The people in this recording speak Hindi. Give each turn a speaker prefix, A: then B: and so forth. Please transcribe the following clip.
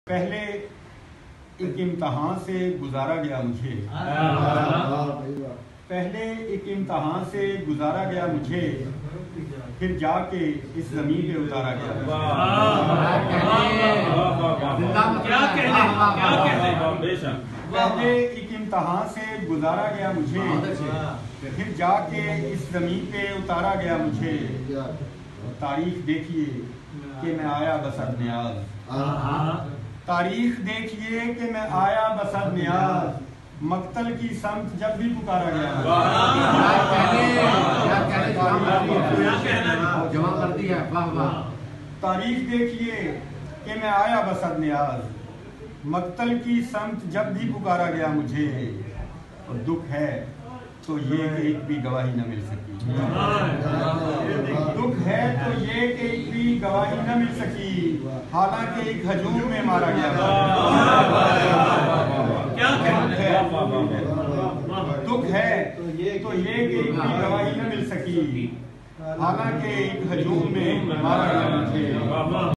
A: पहले एक इम्तहान से गुजारा गया मुझे, पहले एक इम्तहान से गुजारा गया मुझे, फिर जाके इस जमीन पे उतारा गया। पहले एक इम्तहान से गुजारा गया मुझे, फिर जाके इस जमीन पे उतारा गया मुझे। तारीख देखिए कि मैं आया बसद न्याज, तारीख देखिए कि मैं आया बसद न्याज, मक्तल की समत जब भी पुकारा गया। तारीख देखिए कि मैं आया बसद न्याज, मक्तल की समत जब भी पुकारा गया मुझे। और दुख है तो ये कि एक भी गवाही न मिल सकी, दुख है तो ये कि एक भी गवाही न मिल सकी, हालांकि एक हजूम में मारा गया। दुख है तो ये कि एक भी गवाही न मिल सकी, हालांकि एक हजूम में मारा गया मुझे।